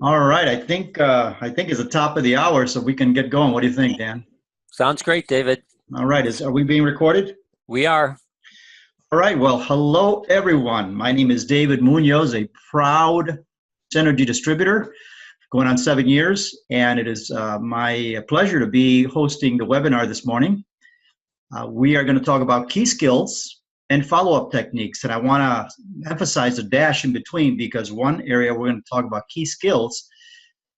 All right, I think it's the top of the hour, so we can get going. What do you think, Dan? Sounds great, David. All right, are we being recorded? We are. All right, well, hello everyone. My name is David Munoz, a proud Synergy distributor, going on 7 years, and it is my pleasure to be hosting the webinar this morning. We are going to talk about key skills and follow-up techniques, and I want to emphasize the dash in between because one area we're going to talk about key skills.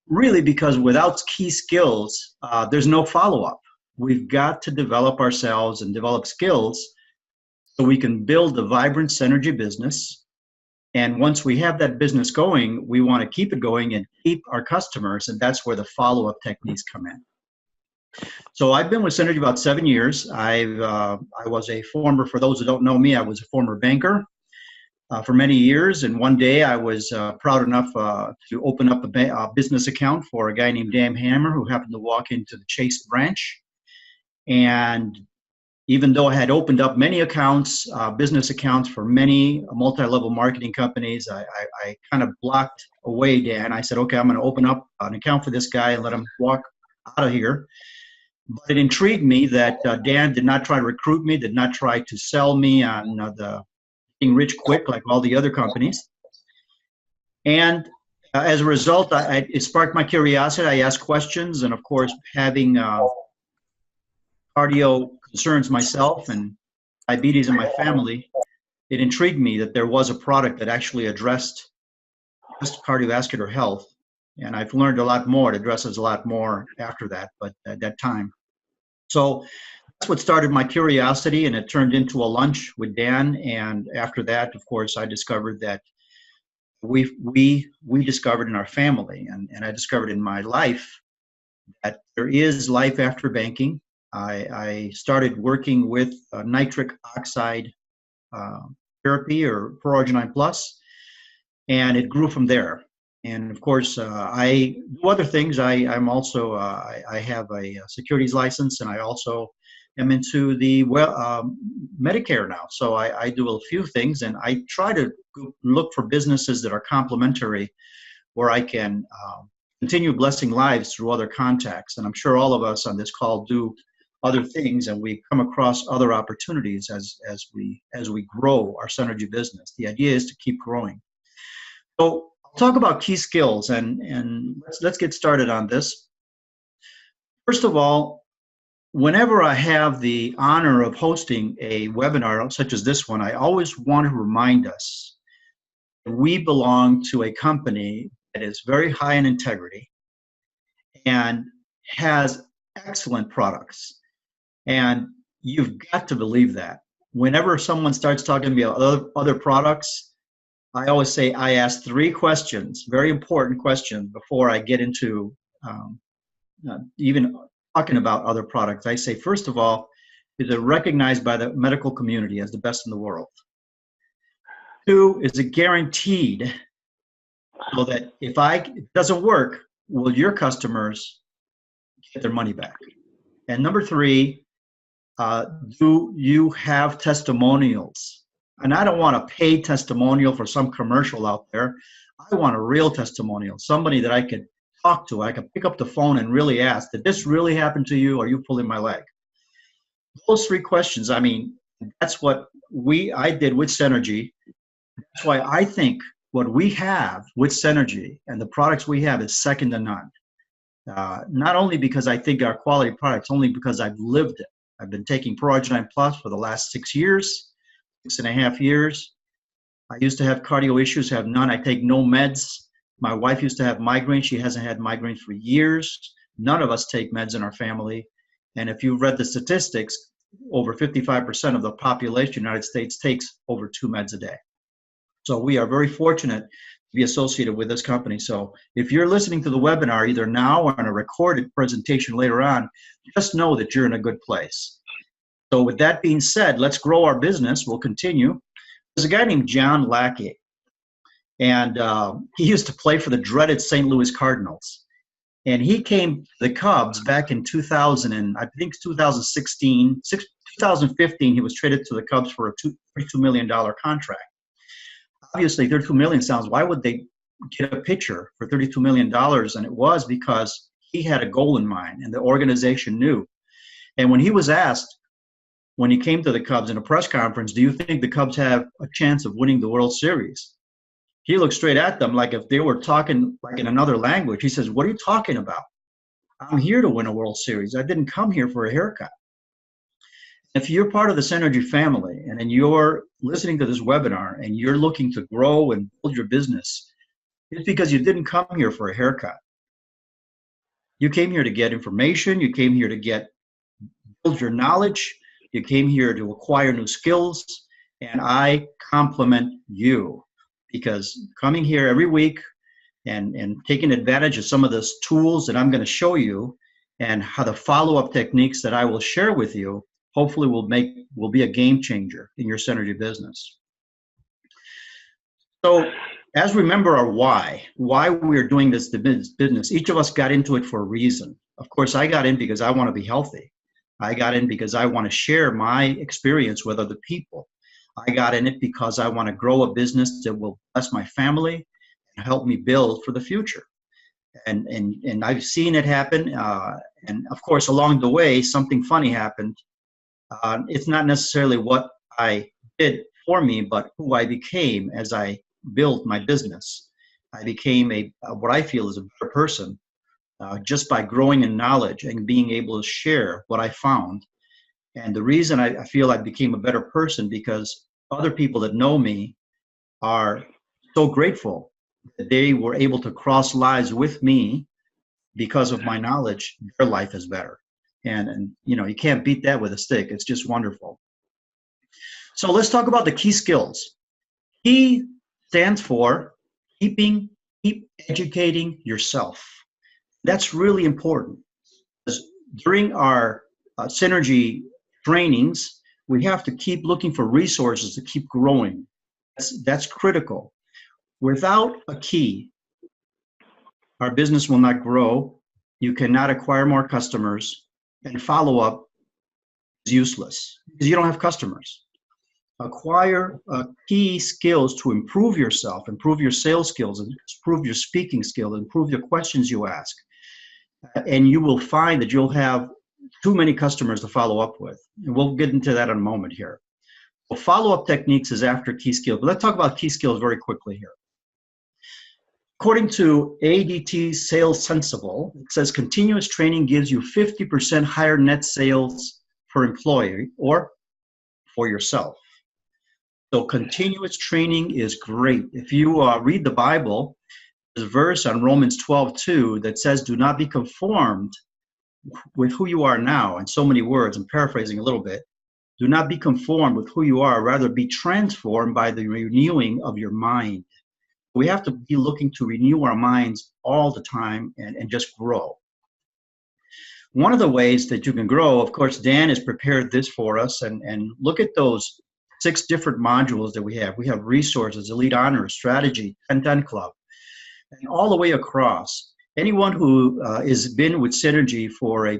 Really, because without key skills, there's no follow-up. We've got to develop ourselves and develop skills so we can build a vibrant synergy business. And once we have that business going, we want to keep it going and keep our customers, and that's where the follow-up techniques come in. So I've been with Synergy about 7 years. I was a former, for those who don't know me, I was a former banker for many years, and one day I was proud enough to open up a business account for a guy named Dan Hammer who happened to walk into the Chase branch. And even though I had opened up many accounts, business accounts for many multi-level marketing companies, I kind of blocked away Dan. I said, okay, I'm going to open up an account for this guy and let him walk out of here. But it intrigued me that Dan did not try to recruit me, did not try to sell me on the getting rich quick like all the other companies. And as a result, it sparked my curiosity. I asked questions, and of course, having cardio concerns myself and diabetes in my family, it intrigued me that there was a product that actually addressed just cardiovascular health. And I've learned a lot more. It addresses a lot more after that, but at that time. So that's what started my curiosity, and it turned into a lunch with Dan. And after that, of course, I discovered that we discovered in our family, and I discovered in my life that there is life after banking. I started working with nitric oxide therapy or Pro-Arginine Plus, and it grew from there. And of course, I do other things. I'm also I have a securities license, and I also am into the Medicare now. So I do a few things, and I try to look for businesses that are complementary, where I can continue blessing lives through other contacts. And I'm sure all of us on this call do other things, and we come across other opportunities as we grow our Synergy business. The idea is to keep growing. So I'll talk about key skills, and let's get started on this. First of all, whenever I have the honor of hosting a webinar such as this one, I always want to remind us that we belong to a company that is very high in integrity and has excellent products. And you've got to believe that. Whenever someone starts talking to me about other products, I always say I ask three questions, very important questions, before I get into even talking about other products. I say, first of all, is it recognized by the medical community as the best in the world? Two, is it guaranteed so that if it doesn't work, will your customers get their money back? And number three, do you have testimonials? And I don't want a paid testimonial for some commercial out there. I want a real testimonial, somebody that I could talk to. I could pick up the phone and really ask, did this really happen to you? Or are you pulling my leg? Those three questions, I mean, that's what I did with Synergy. That's why I think what we have with Synergy and the products we have is second to none. Not only because I think our quality products, only because I've lived it. I've been taking Pro-Arginine Plus for the last 6 years. 6.5 years. I used to have cardio issues, have none. I take no meds. My wife used to have migraines. She hasn't had migraines for years. None of us take meds in our family. And if you've read the statistics, over 55% of the population in the United States takes over 2 meds a day. So we are very fortunate to be associated with this company. So if you're listening to the webinar either now or on a recorded presentation later on, just know that you're in a good place. So with that being said, let's grow our business. We'll continue. There's a guy named John Lackey, and he used to play for the dreaded St. Louis Cardinals. And he came to the Cubs back in 2000, and I think 2015, he was traded to the Cubs for a $32 million contract. Obviously, $32 million sounds, why would they get a pitcher for $32 million. And it was because he had a goal in mind and the organization knew. And when he was asked, when he came to the Cubs in a press conference, do you think the Cubs have a chance of winning the World Series? He looked straight at them like if they were talking like in another language. He says, what are you talking about? I'm here to win a World Series. I didn't come here for a haircut. If you're part of the Synergy family and then you're listening to this webinar and you're looking to grow and build your business, it's because you didn't come here for a haircut. You came here to get information. You came here to build your knowledge. You came here to acquire new skills. And I compliment you because coming here every week and taking advantage of some of those tools that I'm going to show you and how the follow-up techniques that I will share with you hopefully will be a game changer in your Synergy business. So as remember our why we're doing this business, each of us got into it for a reason. Of course, I got in because I want to be healthy. I got in because I want to share my experience with other people. I got in it because I want to grow a business that will bless my family and help me build for the future. And I've seen it happen. And of course, along the way, something funny happened. It's not necessarily what I did for me, but who I became as I built my business. I became what I feel is a better person just by growing in knowledge and being able to share what I found. And the reason I feel I became a better person because other people that know me are so grateful that they were able to cross lives with me because of my knowledge. Their life is better. And you know, you can't beat that with a stick. It's just wonderful. So let's talk about the key skills. Key stands for keep educating yourself. That's really important. During our Synergy trainings, we have to keep looking for resources to keep growing. That's critical. Without a key, our business will not grow. You cannot acquire more customers. And follow-up is useless because you don't have customers. Acquire key skills to improve yourself, improve your sales skills, improve your speaking skills, improve your questions you ask. And you will find that you'll have too many customers to follow up with. And we'll get into that in a moment here. So follow-up techniques is after key skills. But let's talk about key skills very quickly here. According to ADT Sales Sensible, it says continuous training gives you 50% higher net sales per employee or for yourself. So continuous training is great. If you read the Bible, there's a verse on Romans 12:2 that says, do not be conformed with who you are now. In so many words, I'm paraphrasing a little bit. Do not be conformed with who you are, rather be transformed by the renewing of your mind. We have to be looking to renew our minds all the time and just grow. One of the ways that you can grow, of course, Dan has prepared this for us, and look at those 6 different modules that we have. We have resources, elite honors, strategy, 10-10 club, and all the way across. Anyone who has been with Synergy for a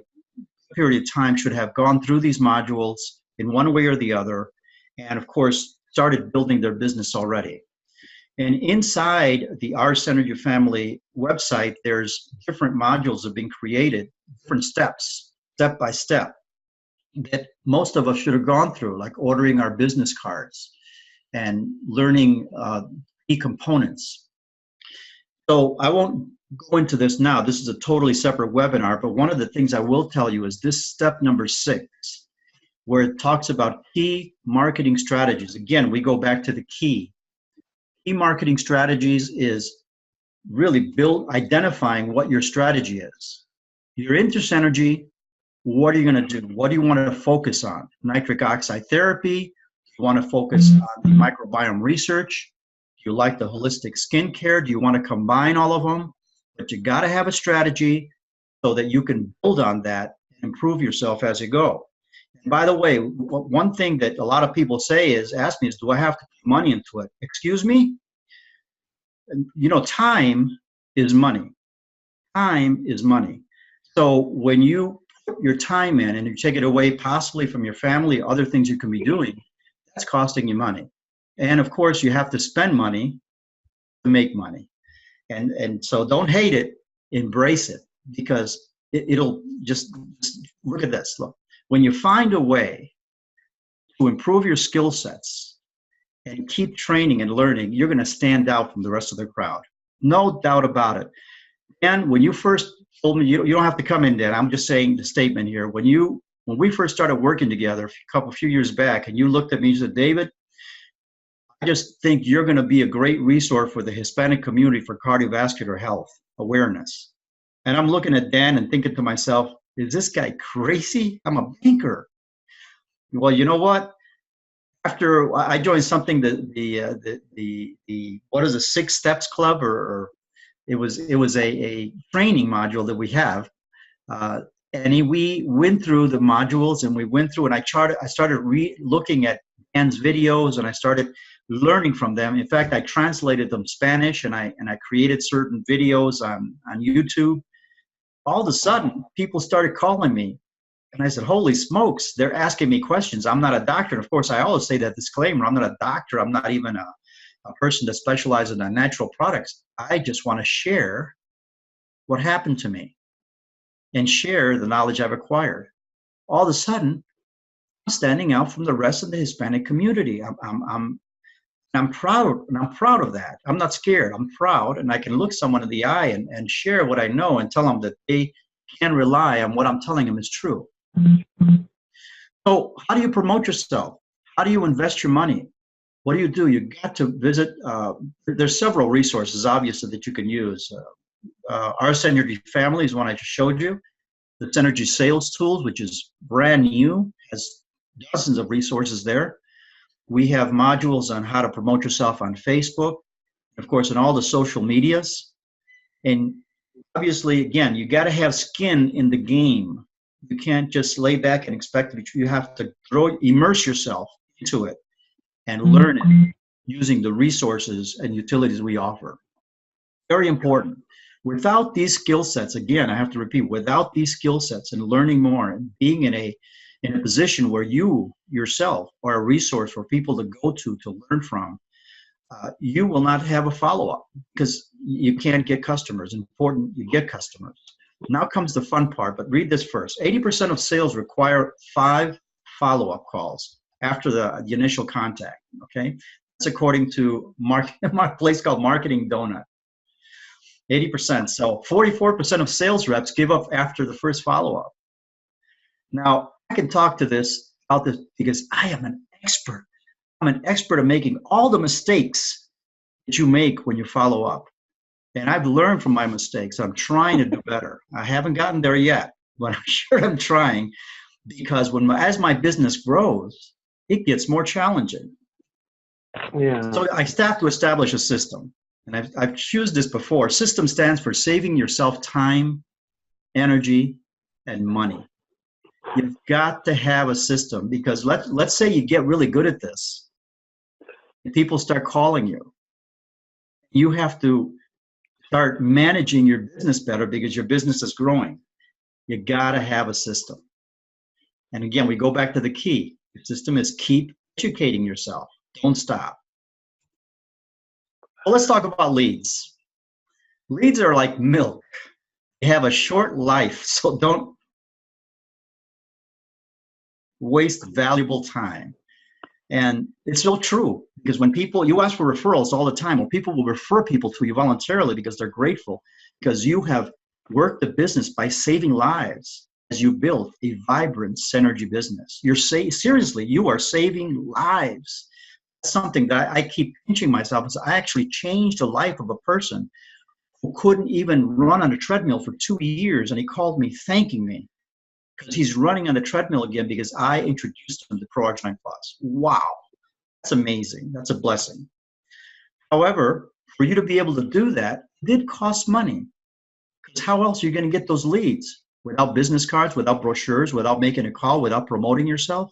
period of time should have gone through these modules in one way or the other, and of course, started building their business already. And inside the Our Synergy Family website, there's different modules that have been created, different steps, step by step, that most of us should have gone through, like ordering our business cards and learning key components. So I won't go into this now. This is a totally separate webinar, but one of the things I will tell you is this step number 6, where it talks about key marketing strategies. Again, we go back to the key. Key marketing strategies is really identifying what your strategy is. You're into Synergy. What are you going to do? What do you want to focus on? Nitric oxide therapy? You want to focus on the microbiome research? Do you like the holistic skincare? Do you want to combine all of them? But you got to have a strategy so that you can build on that and improve yourself as you go. And by the way, one thing that a lot of people ask me is, do I have to put money into it? Excuse me? You know, time is money. Time is money. So when you put your time in and you take it away possibly from your family, other things you can be doing, that's costing you money. And of course, you have to spend money to make money. And so don't hate it, embrace it, because it'll just look at this. Look, when you find a way to improve your skill sets and keep training and learning, you're going to stand out from the rest of the crowd. No doubt about it. And when you first told me, you don't have to come in, Dan. I'm just saying the statement here. When we first started working together a few years back, and you looked at me and said, David, I just think you're going to be a great resource for the Hispanic community for cardiovascular health awareness. And I'm looking at Dan and thinking to myself, is this guy crazy? I'm a banker. Well, you know what? After I joined something, the what is a 6 Steps Club, or it was a training module that we have, and we went through the modules, and we went through, and I started looking at Dan's videos, and I started learning from them. In fact, I translated them Spanish, and I created certain videos on YouTube. All of a sudden, people started calling me. And I said, holy smokes, they're asking me questions. I'm not a doctor. And of course, I always say that disclaimer. I'm not a doctor. I'm not even a person that specializes in natural products. I just want to share what happened to me and share the knowledge I've acquired. All of a sudden, I'm standing out from the rest of the Hispanic community. I'm proud, and I'm proud of that. I'm not scared. I'm proud, and I can look someone in the eye and share what I know and tell them that they can rely on what I'm telling them is true. So how do you promote yourself? How do you invest your money? What do? You got to visit, there's several resources, obviously, that you can use. Our Synergy Family is one I just showed you. The Synergy Sales Tools, which is brand new, has dozens of resources there. We have modules on how to promote yourself on Facebook, of course, in all the social medias. And obviously, again, you got to have skin in the game. You can't just lay back and expect it. You have to immerse yourself into it and learn it using the resources and utilities we offer. Very important. Without these skill sets, again, I have to repeat, without these skill sets and learning more and being in a position where you yourself are a resource for people to go to learn from, you will not have a follow-up, because you can't get customers. Important you get customers. Now comes the fun part, but read this first. 80% of sales require 5 follow-up calls after the initial contact, okay? That's according to a place called Marketing Donut. 80%. So 44% of sales reps give up after the first follow-up. Now, I can talk about this because I am an expert. I'm an expert at making all the mistakes that you make when you follow up. And I've learned from my mistakes. I'm trying to do better. I haven't gotten there yet, but I'm sure I'm trying, because as my business grows, it gets more challenging. Yeah. So I have to establish a system. And I've used this before. System stands for saving yourself time, energy, and money. You've got to have a system, because let's say you get really good at this and people start calling you. You have to start managing your business better because your business is growing. You got to have a system. And again, we go back to the key. The system is keep educating yourself. Don't stop. Well, let's talk about leads. Leads are like milk. They have a short life, so don't waste valuable time. And it's so true, because when you ask for referrals all the time, well, people will refer people to you voluntarily because they're grateful, because you have worked the business by saving lives as you build a vibrant Synergy business. Seriously, you are saving lives. That's something that I keep pinching myself. I actually changed the life of a person who couldn't even run on a treadmill for 2 years, and he called me thanking me, because he's running on the treadmill again because I introduced him to ProArginine Plus. Wow, that's amazing. That's a blessing. However, for you to be able to do that, it did cost money, because how else are you going to get those leads? Without business cards, without brochures, without making a call, without promoting yourself,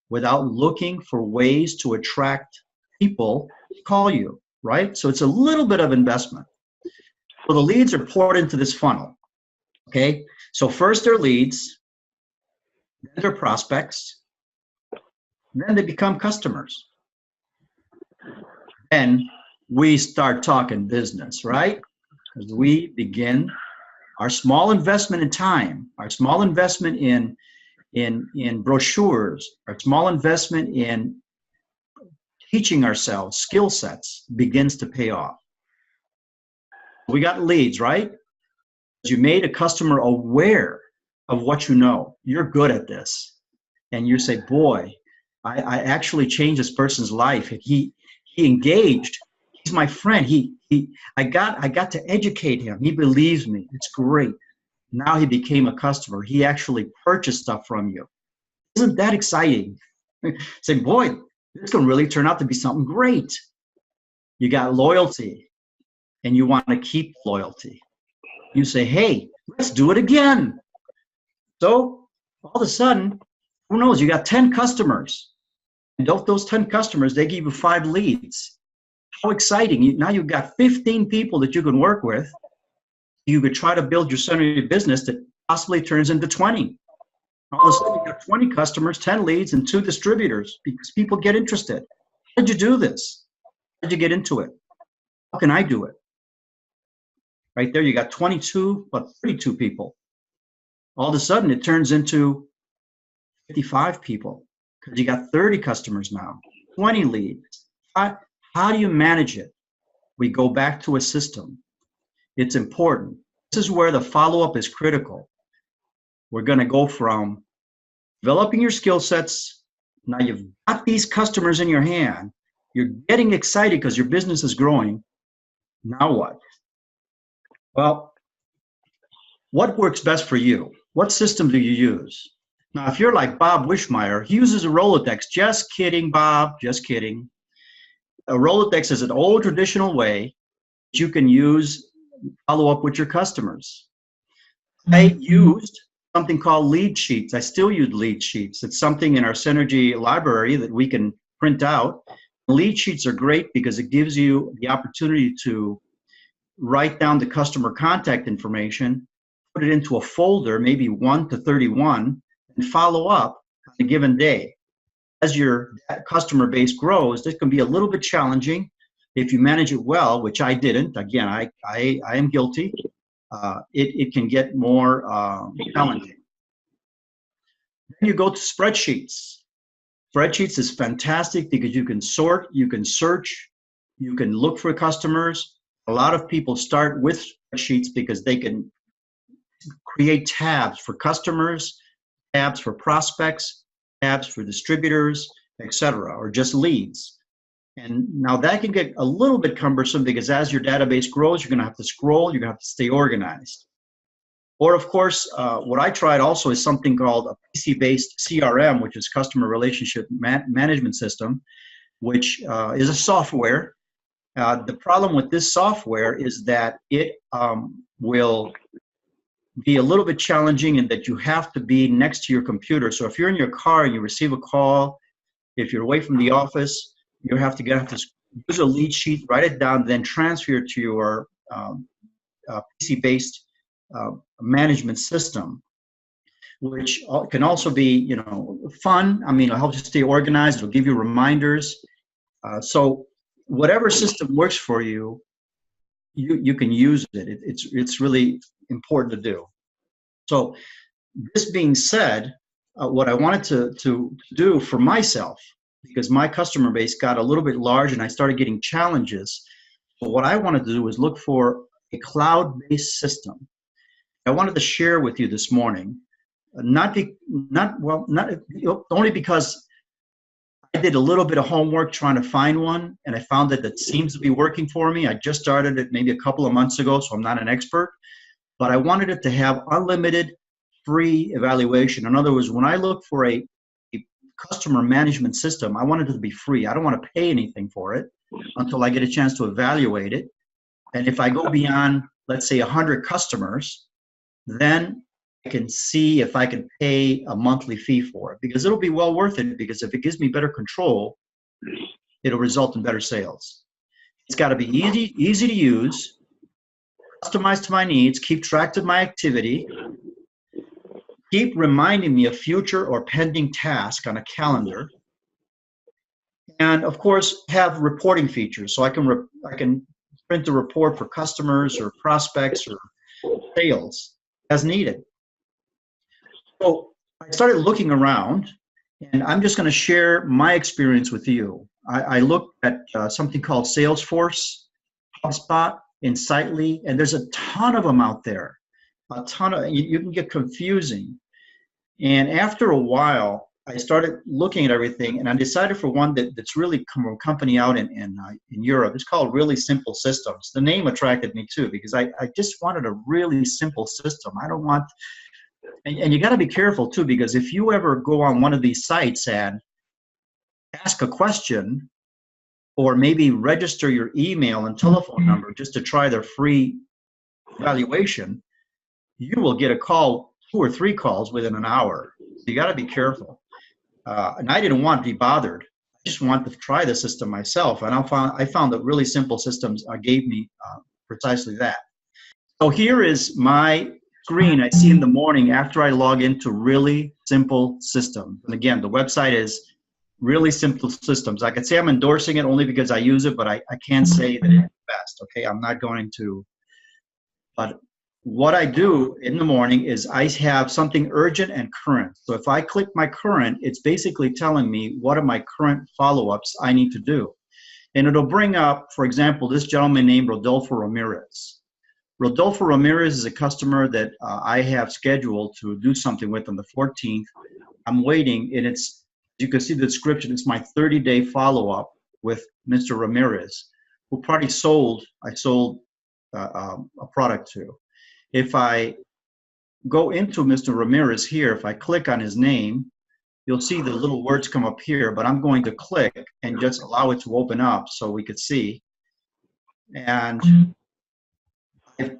without looking for ways to attract people to call you, right? So it's a little bit of investment. So the leads are poured into this funnel, okay? So first they're leads, then they're prospects, then they become customers. Then we start talking business, right? Because we begin our small investment in time, our small investment in brochures, our small investment in teaching ourselves skill sets begins to pay off. We got leads, right? You made a customer aware of what you know. You're good at this. And you say, boy, I actually changed this person's life. He engaged. He's my friend. I got to educate him. He believes me. It's great. Now he became a customer. He actually purchased stuff from you. Isn't that exciting? Say, boy, this can really turn out to be something great. You got loyalty, and you want to keep loyalty. You say, hey, let's do it again. So all of a sudden, who knows, you got 10 customers. And of those 10 customers, they give you 5 leads. How exciting. Now you've got 15 people that you can work with. You could try to build your center of your business that possibly turns into 20. All of a sudden, you got 20 customers, 10 leads, and 2 distributors because people get interested. How did you do this? How did you get into it? How can I do it? Right there, you got 22, but 32 people. All of a sudden, it turns into 55 people because you got 30 customers now, 20 leads. How do you manage it? We go back to a system. It's important. This is where the follow-up is critical. We're going to go from developing your skill sets. Now you've got these customers in your hand. You're getting excited because your business is growing. Now what? Well, what works best for you? What system do you use? Now, if you're like Bob Wishmeyer, he uses a Rolodex. Just kidding, Bob. Just kidding. A Rolodex is an old traditional way that you can use follow up with your customers. I used something called lead sheets. I still use lead sheets. It's something in our Synergy library that we can print out. Lead sheets are great because it gives you the opportunity to write down the customer contact information, put it into a folder, maybe 1 to 31, and follow up on a given day. As your customer base grows, this can be a little bit challenging. If you manage it well, which I didn't, again, I am guilty, it can get more challenging. Then you go to spreadsheets. Spreadsheets is fantastic because you can sort, you can search, you can look for customers. A lot of people start with spreadsheets because they can create tabs for customers, tabs for prospects, tabs for distributors, etc., or just leads. And now that can get a little bit cumbersome because as your database grows, you're going to have to scroll, you're going to have to stay organized. Or of course, what I tried also is something called a PC-based CRM, which is Customer Relationship Management System, which is a software. The problem with this software is that it will be a little bit challenging in that you have to be next to your computer. So if you're in your car and you receive a call, if you're away from the office, you have to use a lead sheet, write it down, then transfer it to your PC-based management system, which can also be, fun. I mean, it'll help you stay organized. It'll give you reminders. So whatever system works for you, you can use it. It's really important to do. So this being said, what I wanted to do for myself, because my customer base got a little bit large and I started getting challenges, but what I wanted to do was look for a cloud-based system. I wanted to share with you this morning, only because I did a little bit of homework trying to find one, and I found that seems to be working for me. I just started it maybe a couple of months ago, so I'm not an expert, but I wanted it to have unlimited free evaluation. In other words, when I look for a customer management system, I wanted it to be free. I don't want to pay anything for it until I get a chance to evaluate it. And if I go beyond, let's say, 100 customers, then I can see if I can pay a monthly fee for it, because it'll be well worth it, because if it gives me better control, it'll result in better sales. It's got to be easy to use, customized to my needs, keep track of my activity, keep reminding me of future or pending tasks on a calendar. And of course, have reporting features. So I can print the report for customers or prospects or sales as needed. So I started looking around, and I'm just going to share my experience with you. I looked at something called Salesforce, HubSpot, Insightly, and there's a ton of them out there. A ton of you can get confusing. And after a while, I started looking at everything, and I decided for one that's really from a company out in Europe. It's called Really Simple Systems. The name attracted me too because I just wanted a really simple system. I don't want, and you got to be careful too, because if you ever go on one of these sites and ask a question, or maybe register your email and telephone number just to try their free evaluation, you will get a call, 2 or 3 calls within an hour. So you got to be careful. And I didn't want to be bothered. I just wanted to try the system myself. And I found that Really Simple Systems gave me precisely that. So here is my screen I see in the morning after I log into Really Simple Systems. And again, the website is Really Simple Systems. I could say I'm endorsing it only because I use it, but I can't say that it's best. Okay, I'm not going to. But what I do in the morning is I have something urgent and current. So if I click my current, it's basically telling me what are my current follow-ups I need to do. And it'll bring up, for example, this gentleman named Rodolfo Ramirez. Rodolfo Ramirez is a customer that I have scheduled to do something with on the 14th. I'm waiting, and it's, you can see the description, it's my 30-day follow-up with Mr. Ramirez, who probably I sold a product to. If I go into Mr. Ramirez here, if I click on his name, you'll see the little words come up here, but I'm going to click and just allow it to open up so we could see. And I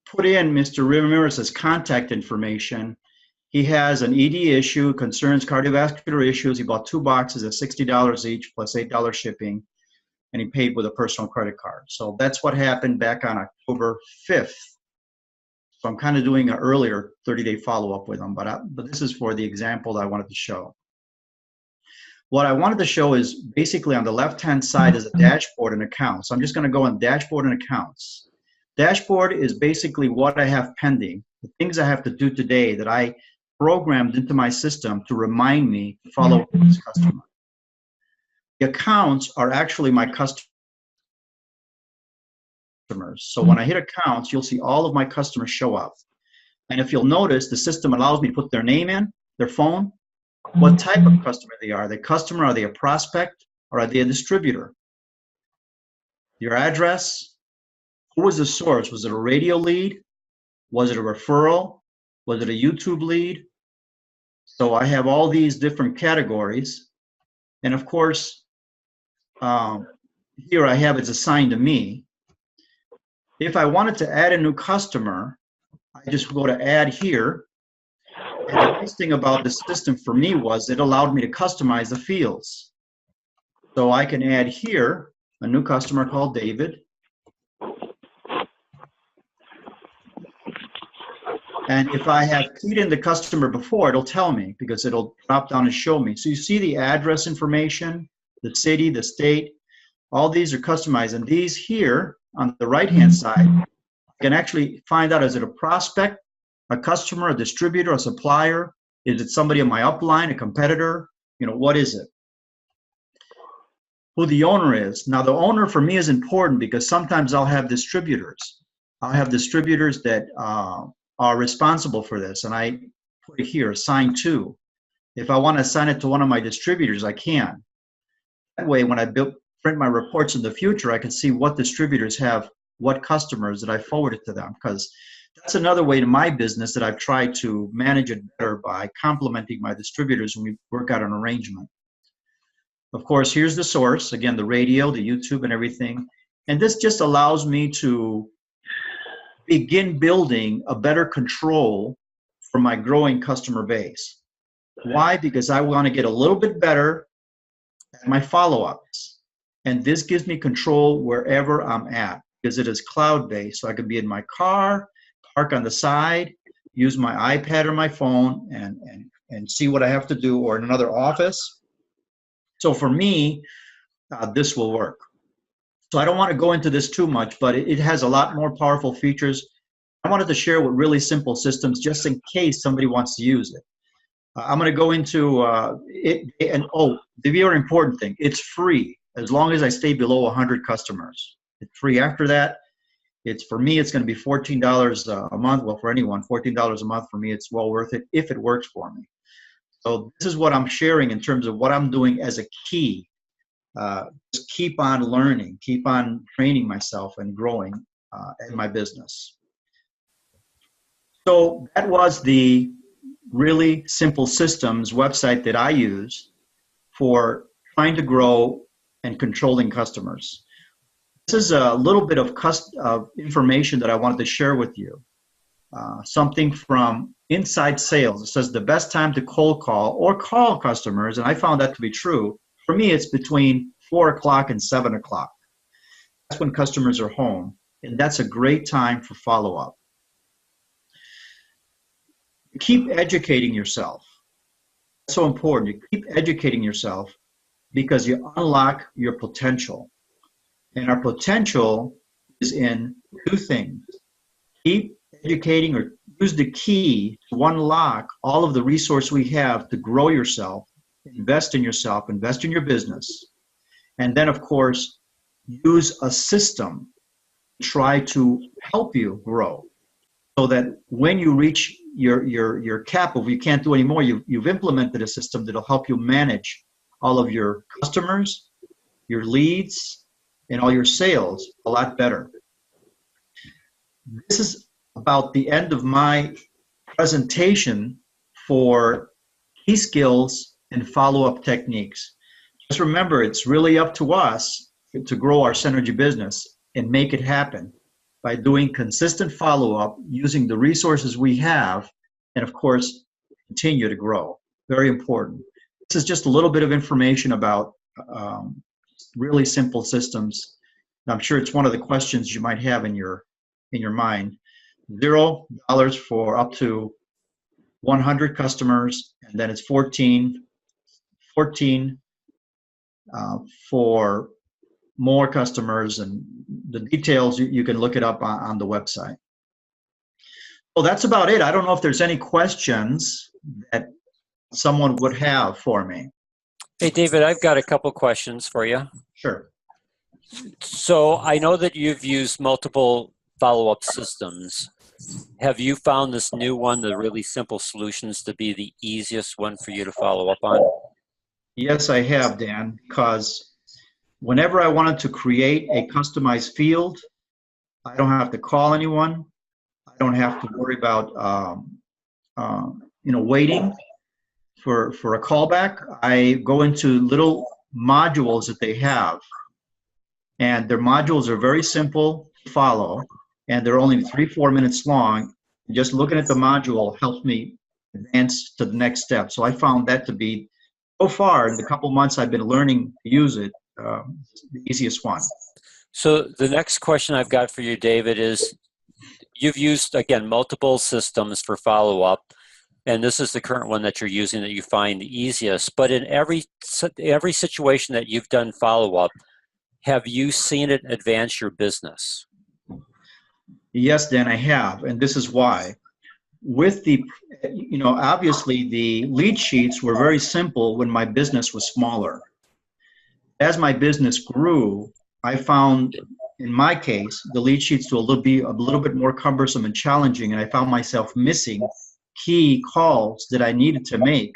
put in Mr. Ramirez's contact information. He has an ED issue, concerns cardiovascular issues. He bought 2 boxes at $60 each plus $8 shipping, and he paid with a personal credit card. So that's what happened back on October 5th. So I'm kind of doing an earlier 30-day follow-up with him, but this is for the example that I wanted to show. What I wanted to show is basically on the left-hand side is a dashboard and accounts. So I'm just going to go on dashboard and accounts. Dashboard is basically what I have pending, the things I have to do today that I programmed into my system to remind me to follow up with this customer. The accounts are actually my customers. So when I hit accounts, you'll see all of my customers show up. And if you'll notice, the system allows me to put their name in, their phone, what type of customer they are. Are they a customer, are they a prospect, or are they a distributor? Your address, who was the source? Was it a radio lead? Was it a referral? Was it a YouTube lead? So I have all these different categories. And of course, here I have it's assigned to me. If I wanted to add a new customer, I just go to add here. And the nice thing about the system for me was it allowed me to customize the fields. So I can add here a new customer called David. And if I have keyed in the customer before, it'll tell me because it'll drop down and show me. So you see the address information, the city, the state, all these are customized. And these here on the right-hand side, I can actually find out, is it a prospect, a customer, a distributor, a supplier? Is it somebody on my upline, a competitor? You know, what is it? Who the owner is. Now, the owner for me is important because sometimes I'll have distributors. I'll have distributors that are responsible for this, and I put it here, assign to. If I want to assign it to one of my distributors, I can. That way, when I print my reports in the future, I can see what distributors have what customers that I forwarded to them, because that's another way to my business that I've tried to manage it better by complementing my distributors when we work out an arrangement. Of course, here's the source, again, the radio, the YouTube, and everything. And this just allows me to begin building a better control for my growing customer base. Why? Because I want to get a little bit better at my follow-ups. And this gives me control wherever I'm at, because it is cloud-based. So I can be in my car, park on the side, use my iPad or my phone, and see what I have to do, or in another office. So for me, this will work. So I don't want to go into this too much, but it has a lot more powerful features. I wanted to share with really simple systems just in case somebody wants to use it. I'm going to go into it, and the very important thing, it's free as long as I stay below 100 customers. It's free after that. For me, it's going to be $14 a month. Well, for anyone, $14 a month. For me, it's well worth it if it works for me. So this is what I'm sharing in terms of what I'm doing as a key. Just keep on learning, keep on training myself and growing in my business. So that was the really simple systems website that I use for trying to grow and controlling customers. This is a little bit of information that I wanted to share with you. Something from Inside Sales. It says the best time to cold call or call customers, and I found that to be true. For me, it's between 4 o'clock and 7 o'clock. That's when customers are home, and that's a great time for follow-up. Keep educating yourself. It's so important. You keep educating yourself because you unlock your potential. And our potential is in two things. Keep educating or use the key to unlock all of the resource we have to grow yourself, invest in yourself, invest in your business. And then, of course, use a system to try to help you grow so that when you reach your cap of you can't do anymore, you've implemented a system that'll help you manage all of your customers, your leads, and all your sales a lot better. This is about the end of my presentation for key skills and follow-up techniques. Just remember, it's really up to us to grow our Synergy business and make it happen by doing consistent follow-up, using the resources we have, and of course, continue to grow. Very important. This is just a little bit of information about really simple systems. I'm sure it's one of the questions you might have in your mind. $0 for up to 100 customers, and then it's 14 for more customers, and the details you can look it up on the website. Well, that's about it. I don't know if there's any questions that someone would have for me. Hey, David, I've got a couple questions for you. Sure. So I know that you've used multiple follow-up systems. Have you found this new one, the really simple solutions, to be the easiest one for you to follow up on? Yes, I have, Dan, because whenever I wanted to create a customized field, I don't have to call anyone. I don't have to worry about waiting for a callback. I go into little modules that they have, and their modules are very simple to follow, and they're only 3-4 minutes long. Just looking at the module helps me advance to the next step. So I found that to be, so far, in the couple months I've been learning to use it, the easiest one. So the next question I've got for you, David, is you've used, again, multiple systems for follow-up, and this is the current one that you're using that you find the easiest. But in every situation that you've done follow-up, have you seen it advance your business? Yes, Dan, I have, and this is why. With the, obviously the lead sheets were very simple when my business was smaller. As my business grew, I found, in my case, the lead sheets to be a little bit more cumbersome and challenging, and I found myself missing key calls that I needed to make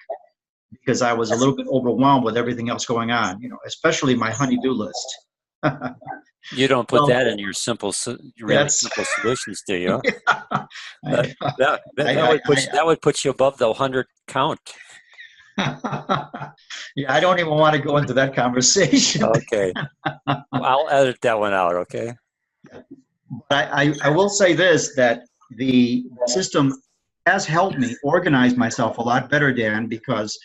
because I was a little bit overwhelmed with everything else going on, especially my honey-do list. You don't put that in your simple solutions, do you? Yeah. That would put you above the 100 count. Yeah, I don't even want to go into that conversation. Okay. I'll edit that one out, okay? But I will say this, that the system has helped me organize myself a lot better, Dan, because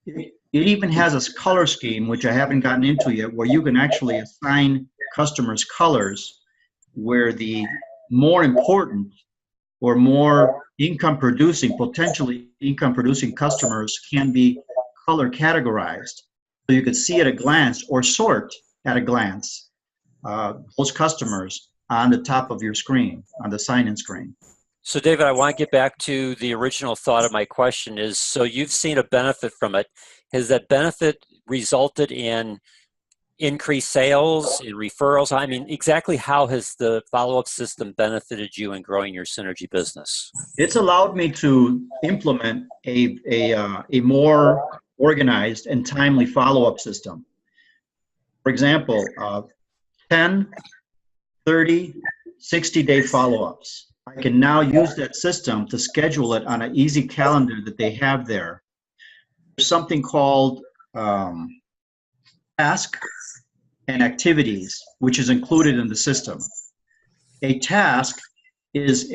it even has a color scheme, which I haven't gotten into yet, where you can actually assign customers colors where the more important or more potentially income producing customers can be color categorized. So you could see at a glance or sort at a glance those customers on the top of your screen, on the sign-in screen. So David, I want to get back to the original thought of my question is, so you've seen a benefit from it. Has that benefit resulted in increased sales, in referrals? I mean, exactly how has the follow-up system benefited you in growing your Synergy business? It's allowed me to implement a more organized and timely follow-up system. For example, 10, 30, 60-day follow-ups. I can now use that system to schedule it on an easy calendar that they have there. There's something called task and activities, which is included in the system. A task is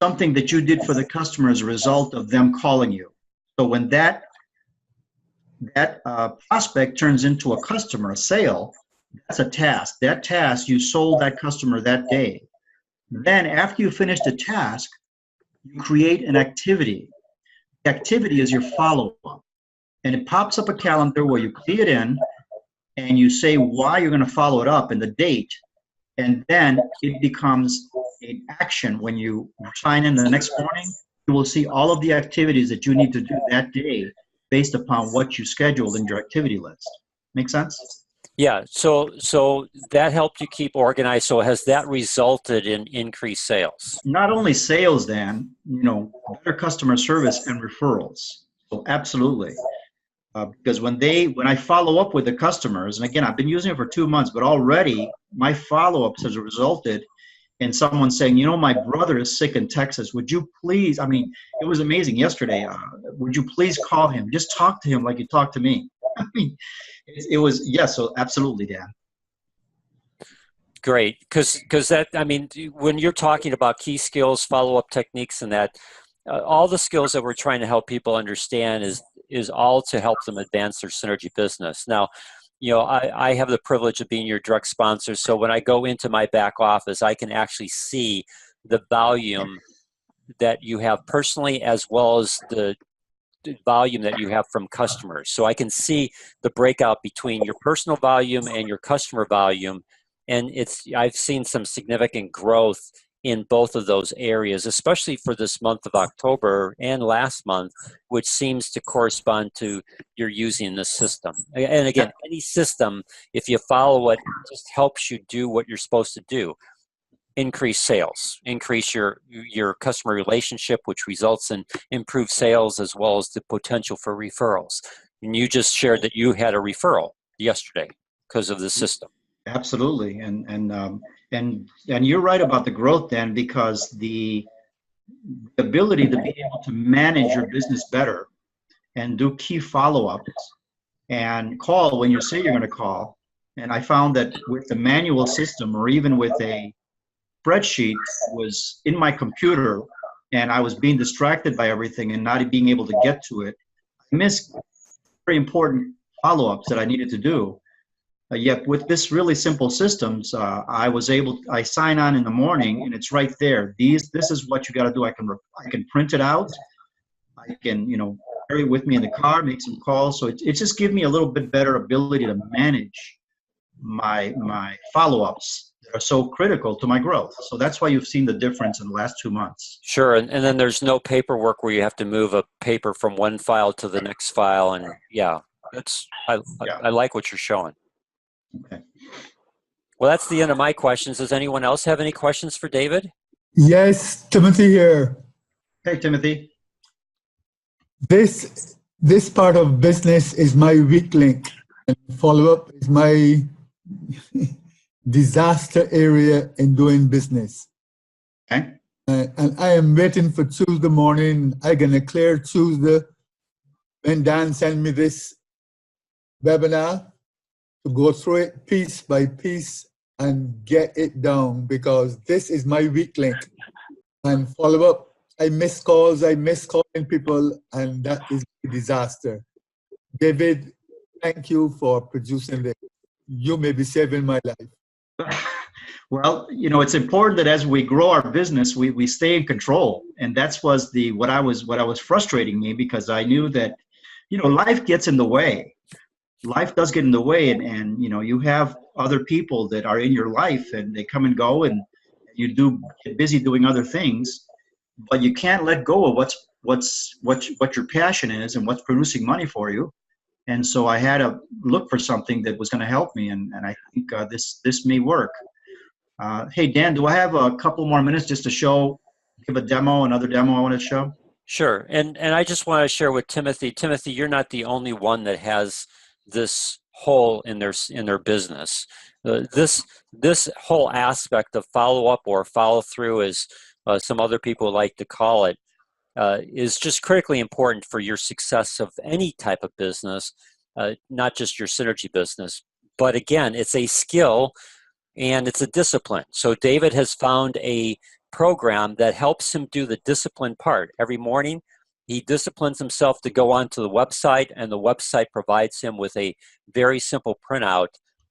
something that you did for the customer as a result of them calling you. So when that prospect turns into a customer, a sale, that's a task. That task, you sold that customer that day. Then after you finish the task, you create an activity. The activity is your follow-up. And it pops up a calendar where you key it in and you say why you're going to follow it up and the date. And then it becomes an action. When you sign in the next morning, you will see all of the activities that you need to do that day based upon what you scheduled in your activity list. Make sense? Yeah, so that helped you keep organized. So has that resulted in increased sales? Not only sales, Dan, better customer service and referrals. So absolutely. Because when I follow up with the customers, and again, I've been using it for 2 months, but already my follow-ups has resulted in someone saying, my brother is sick in Texas. Would you please, it was amazing yesterday. Would you please call him? Just talk to him like you talked to me. It was, yes, so absolutely, Dan. Great, because that, when you're talking about key skills, follow-up techniques and that, all the skills that we're trying to help people understand is all to help them advance their Synergy business. Now, I have the privilege of being your direct sponsor, so when I go into my back office, I can actually see the volume that you have personally as well as the volume that you have from customers. So I can see the breakout between your personal volume and your customer volume, and I've seen some significant growth in both of those areas, especially for this month of October and last month, which seems to correspond to you're using this system. And again, any system, if you follow it, just helps you do what you're supposed to do. Increase sales, increase your customer relationship, which results in improved sales as well as the potential for referrals. And you just shared that you had a referral yesterday because of the system. Absolutely, and you're right about the growth, Dan, because the ability to be able to manage your business better and do key follow-ups and call when you say you're going to call. And I found that with the manual system or even with a spreadsheet was in my computer and I was being distracted by everything and not being able to get to it, I missed very important follow-ups that I needed to do. Yet with this really simple systems, I sign on in the morning and it's right there. This is what you got to do. I can print it out. I can, carry it with me in the car, make some calls. So it just gives me a little bit better ability to manage my follow-ups that are so critical to my growth. So that's why you've seen the difference in the last 2 months. Sure, and then there's no paperwork where you have to move a paper from one file to the next file. And yeah, I like what you're showing. Okay. Well, that's the end of my questions. Does anyone else have any questions for David? Yes, Timothy here. Hey, Timothy. This part of business is my weak link, and follow-up is my disaster area in doing business. Okay. And I am waiting for Tuesday morning. I'm going to clear Tuesday when Dan send me this webinar to go through it piece by piece and get it down, because this is my weak link. And follow up, I miss calls, I miss calling people, and that is a disaster. David, thank you for producing this. You may be saving my life. Well, it's important that as we grow our business, we stay in control. And that's what was frustrating me, because I knew that, life gets in the way. Life does get in the way, and you have other people that are in your life, and they come and go, and you do get busy doing other things, but you can't let go of what your passion is and what's producing money for you. And so I had to look for something that was going to help me, and I think this may work. Hey, Dan, do I have a couple more minutes just to give another demo I want to show? Sure. And I just want to share with Timothy. Timothy, you're not the only one that has this hole in their business. This whole aspect of follow-up or follow-through, as some other people like to call it, is just critically important for your success of any type of business, not just your synergy business. But again, it's a skill and it's a discipline. So David has found a program that helps him do the discipline part. Every morning, he disciplines himself to go onto the website, and the website provides him with a very simple printout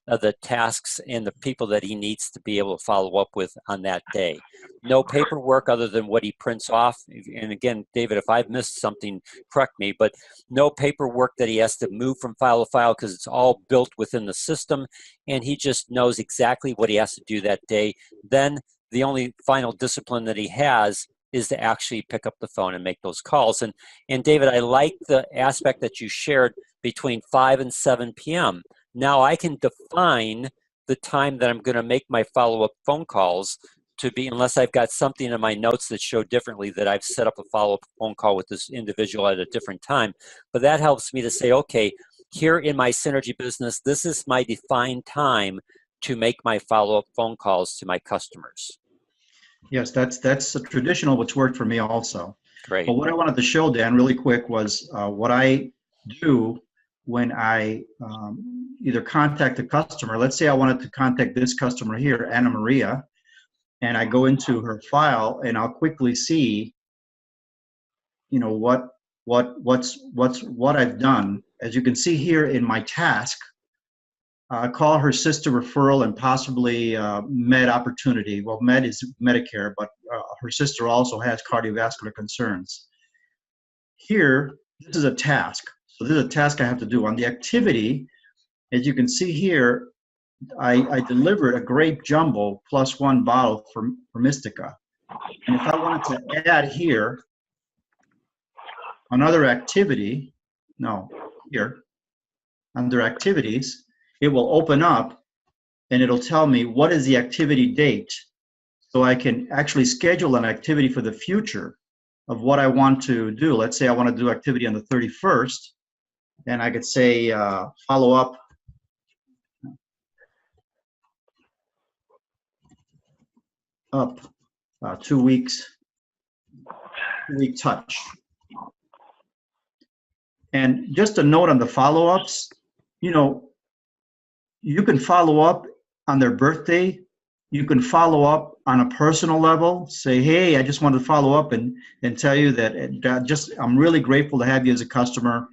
of the tasks and the people that he needs to be able to follow up with on that day. No paperwork other than what he prints off. And again, David, if I've missed something, correct me, but no paperwork that he has to move from file to file because it's all built within the system, and he just knows exactly what he has to do that day. Then the only final discipline that he has is to actually pick up the phone and make those calls. And David, I like the aspect that you shared between 5 and 7 p.m. Now I can define the time that I'm going to make my follow-up phone calls to be, unless I've got something in my notes that show differently that I've set up a follow-up phone call with this individual at a different time. But that helps me to say, okay, here in my synergy business, this is my defined time to make my follow-up phone calls to my customers. Yes, that's a traditional, what's worked for me also. Great. But what I wanted to show, Dan, really quick was what I do when I either contact a customer. Let's say I wanted to contact this customer here, Anna Maria, and I go into her file and I'll quickly see, what I've done. As you can see here in my task, call her sister referral and possibly med opportunity. Well, med is Medicare, but her sister also has cardiovascular concerns. Here, this is a task. So this is a task I have to do. On the activity, as you can see here, I delivered a grape jumbo +1 bottle for Mystica. And if I wanted to add here another activity, here, under activities, it will open up and it'll tell me what is the activity date, so I can actually schedule an activity for the future of what I want to do. Let's say I want to do activity on the 31st, and I could say follow up up 2 weeks, 2-week touch. And just a note on the follow-ups, you can follow up on their birthday. You can follow up on a personal level. Say, hey, I just wanted to follow up and tell you that I'm really grateful to have you as a customer.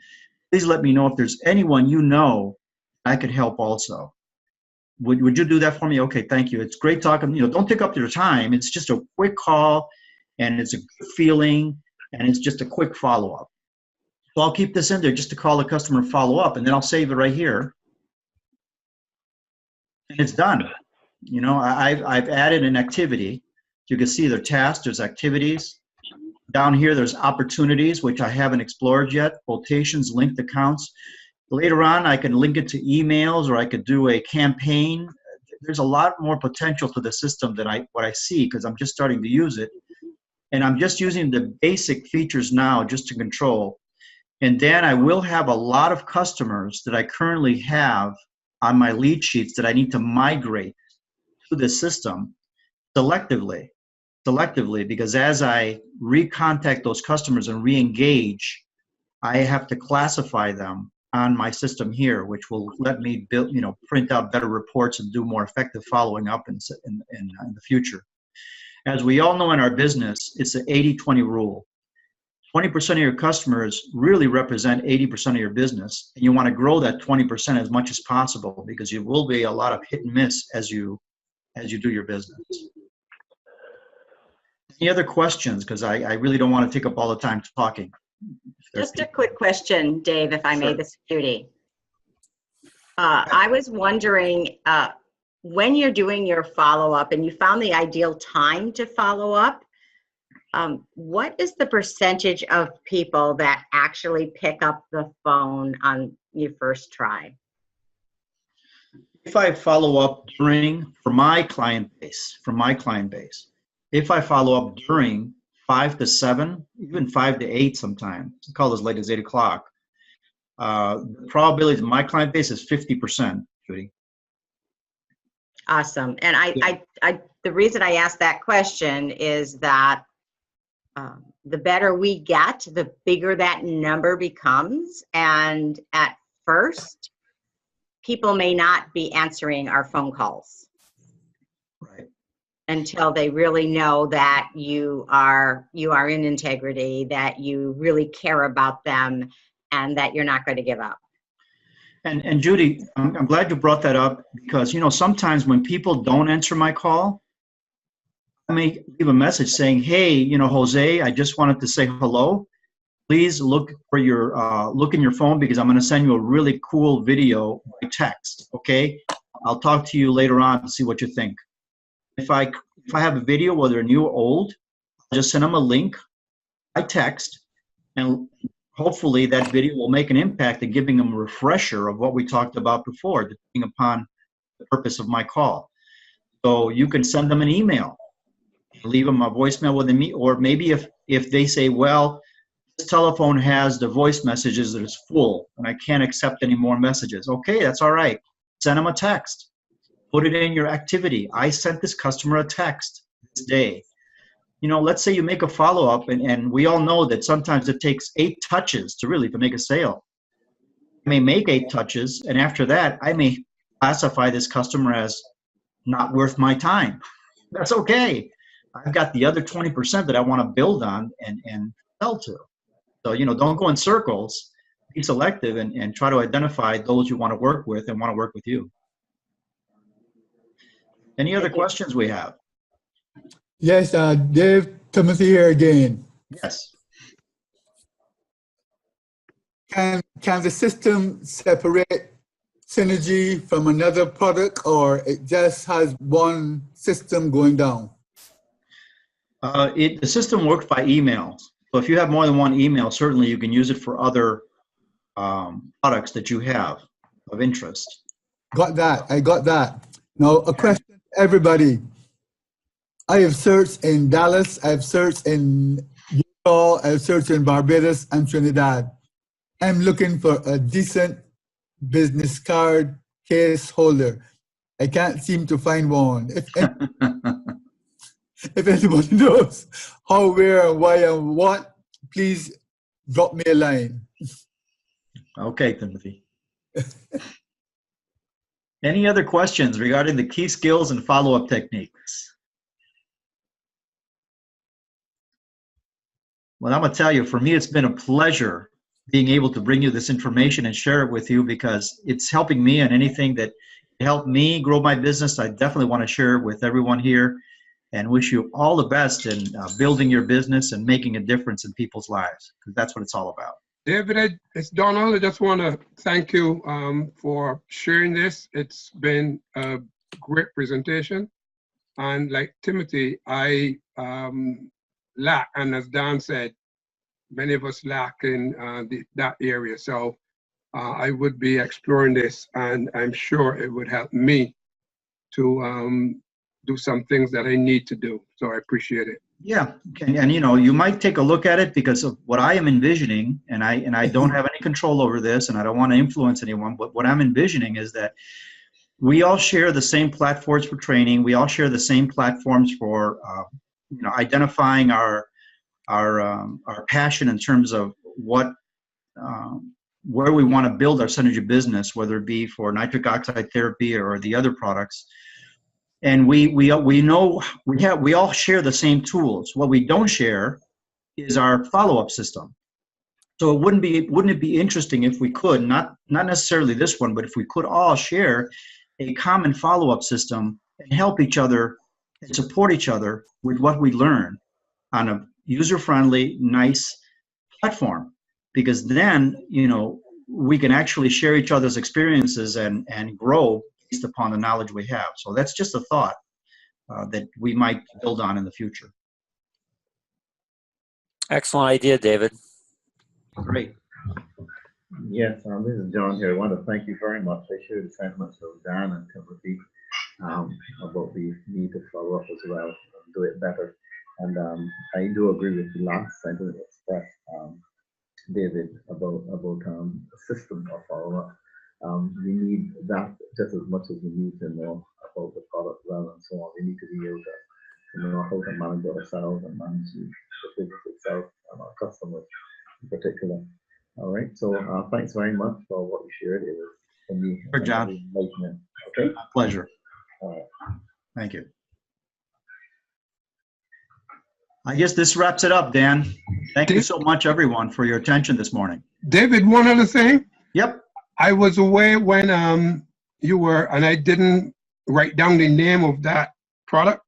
Please let me know if there's anyone I could help also. Would you do that for me? Okay, thank you. It's great talking. Don't take up your time. It's just a quick call, and it's a good feeling, and it's just a quick follow-up. So I'll keep this in there just to call the customer and follow up, and then I'll save it right here. And it's done. I've added an activity. You can see there's tasks, there's activities. Down here, there's opportunities, which I haven't explored yet, quotations, linked accounts. Later on, I can link it to emails, or I could do a campaign. There's a lot more potential to the system than what I see, because I'm just starting to use it. And I'm just using the basic features now just to control. And then I will have a lot of customers that I currently have on my lead sheets that I need to migrate to the system selectively, because as I recontact those customers and re-engage, I have to classify them on my system here, which will let me build, print out better reports and do more effective following up in the future. As we all know in our business, it's an 80-20 rule. 20% of your customers really represent 80% of your business, and you want to grow that 20% as much as possible, because you will be a lot of hit and miss as you do your business. Any other questions? Because I really don't want to take up all the time talking. Just a quick question, Dave, if I may, this is Judy. I was wondering, when you're doing your follow-up and you found the ideal time to follow up, what is the percentage of people that actually pick up the phone on your first try? If I follow up for my client base, if I follow up during 5 to 7, even 5 to 8 sometimes, I call as late as 8 o'clock, the probability of my client base is 50%, Judy. Awesome. And the reason I asked that question is that the better we get, the bigger that number becomes. And at first, people may not be answering our phone calls. Right. Until they really know that you are in integrity, that you really care about them, and that you're not going to give up. And Judy, I'm glad you brought that up because, sometimes when people don't answer my call, I may leave a message saying, hey, Jose, I just wanted to say hello. Please look in your phone because I'm going to send you a really cool video by text, okay? I'll talk to you later on to see what you think. If I have a video, whether new or old, I'll just send them a link by text, and hopefully that video will make an impact in giving them a refresher of what we talked about before, depending upon the purpose of my call. So you can send them an email, leave them a voicemail with me, or maybe if they say, well, this telephone has the voice messages that is full and I can't accept any more messages. Okay, that's all right. Send them a text. Put it in your activity. I sent this customer a text this day. Let's say you make a follow-up, and we all know that sometimes it takes 8 touches to make a sale. I may make 8 touches, and after that, I may classify this customer as not worth my time. That's okay. I've got the other 20% that I want to build on and sell to. So, don't go in circles. Be selective and try to identify those you want to work with and want to work with you. Any other questions we have? Yes, Dave, Timothy here again. Yes. Can the system separate Synergy from another product, or it just has one system going down? The system works by email. So if you have more than one email, certainly you can use it for other products that you have of interest. Got that. I got that. Now, a question to everybody. I have searched in Dallas, I've searched in Utah, I've searched in Barbados and Trinidad. I'm looking for a decent business card case holder. I can't seem to find one. If anybody knows how, where, and why, and what, please drop me a line. Okay, Timothy. Any other questions regarding the key skills and follow-up techniques? Well, I'm going to tell you, for me, it's been a pleasure being able to bring you this information and share it with you because it's helping me, and anything that helped me grow my business, I definitely want to share it with everyone here and wish you all the best in building your business and making a difference in people's lives, because that's what it's all about. David, it's Donald. I just want to thank you for sharing this. It's been a great presentation. And like Timothy, I lack, and as Don said, many of us lack in that area. So I would be exploring this, and I'm sure it would help me to do some things that I need to do. So I appreciate it. Yeah, and you might take a look at it because of what I am envisioning, and I don't have any control over this, and I don't want to influence anyone, but what I'm envisioning is that we all share the same platforms for training. We all share the same platforms for identifying our passion in terms of what where we want to build our synergy business, whether it be for nitric oxide therapy or the other products. And we all share the same tools. What we don't share is our follow-up system. So wouldn't it be interesting if we could, not necessarily this one, but if we could all share a common follow-up system and help each other and support each other with what we learn on a user-friendly, nice platform, because then, you know, we can actually share each other's experiences and grow based upon the knowledge we have. So that's just a thought that we might build on in the future. Excellent idea, David. Great. Yes, this is John here. I want to thank you very much. I share the sentiments of Dan and Timothy about the need to follow up as well and do it better. And I do agree with the last sentence expressed, David, about a system of follow-up. We need that just as much as we need to know about the product well and so on. We need to be able to know how to manage ourselves and manage the business itself and our customers in particular. All right, so thanks very much for what you shared. It was for me. Sure, John. Okay. My pleasure. All right. Thank you. I guess this wraps it up, Dan. Thank you so much, everyone, for your attention this morning. David, one other thing. Yep. I was away when you were, and I didn't write down the name of that product.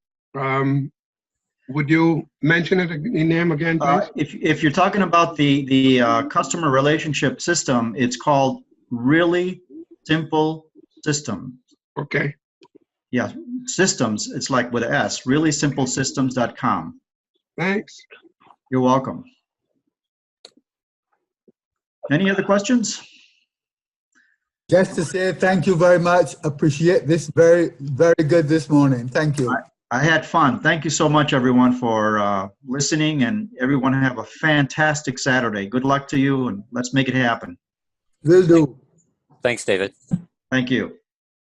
Would you mention it, the name again, please? If you're talking about the customer relationship system, it's called Really Simple Systems. Okay. Yeah, systems. It's like with an S. ReallySimpleSystems.com. Thanks. You're welcome. Any other questions? Just to say thank you very much. Appreciate this very, very good this morning. Thank you. I had fun. Thank you so much, everyone, for listening, and everyone have a fantastic Saturday. Good luck to you, and let's make it happen. Will do. Thanks, David. Thank you.